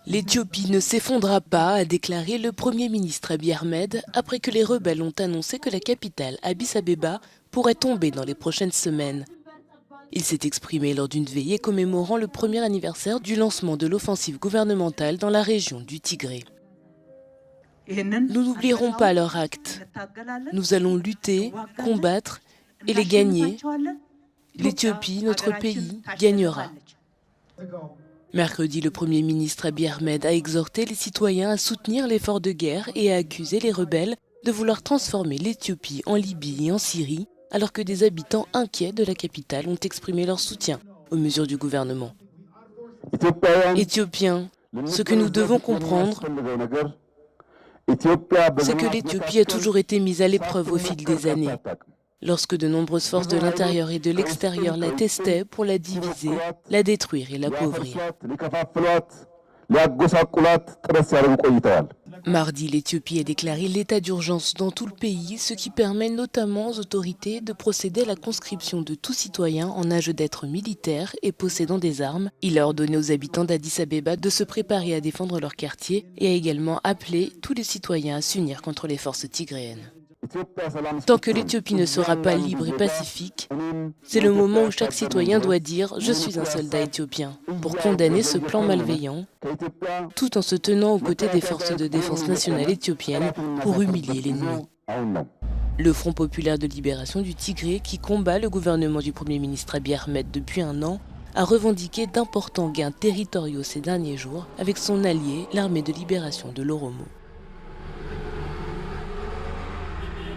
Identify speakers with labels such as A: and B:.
A: L'Éthiopie ne s'effondra pas, a déclaré le Premier ministre Abiy Ahmed après que les rebelles ont annoncé que la capitale, Addis Abeba, pourrait tomber dans les prochaines semaines. Il s'est exprimé lors d'une veillée commémorant le premier anniversaire du lancement de l'offensive gouvernementale dans la région du Tigré. Nous n'oublierons pas leurs actes. Nous allons lutter, combattre et les gagner. L'Éthiopie, notre pays, gagnera. Mercredi, le Premier ministre Abiy Ahmed a exhorté les citoyens à soutenir l'effort de guerre et a accusé les rebelles de vouloir transformer l'Éthiopie en Libye et en Syrie, alors que des habitants inquiets de la capitale ont exprimé leur soutien aux mesures du gouvernement. Éthiopiens, ce que nous devons comprendre, c'est que l'Éthiopie a toujours été mise à l'épreuve au fil des années. Lorsque de nombreuses forces de l'intérieur et de l'extérieur la testaient pour la diviser, la détruire et l'appauvrir. Mardi, l'Éthiopie a déclaré l'état d'urgence dans tout le pays, ce qui permet notamment aux autorités de procéder à la conscription de tout citoyen en âge d'être militaire et possédant des armes. Il a ordonné aux habitants d'Addis Abeba de se préparer à défendre leur quartier et a également appelé tous les citoyens à s'unir contre les forces tigréennes. Tant que l'Éthiopie ne sera pas libre et pacifique, c'est le moment où chaque citoyen doit dire « Je suis un soldat éthiopien » pour condamner ce plan malveillant, tout en se tenant aux côtés des forces de défense nationale éthiopiennes pour humilier l'ennemi. Le Front populaire de libération du Tigré, qui combat le gouvernement du Premier ministre Abiy Ahmed depuis un an, a revendiqué d'importants gains territoriaux ces derniers jours avec son allié, l'armée de libération de l'Oromo.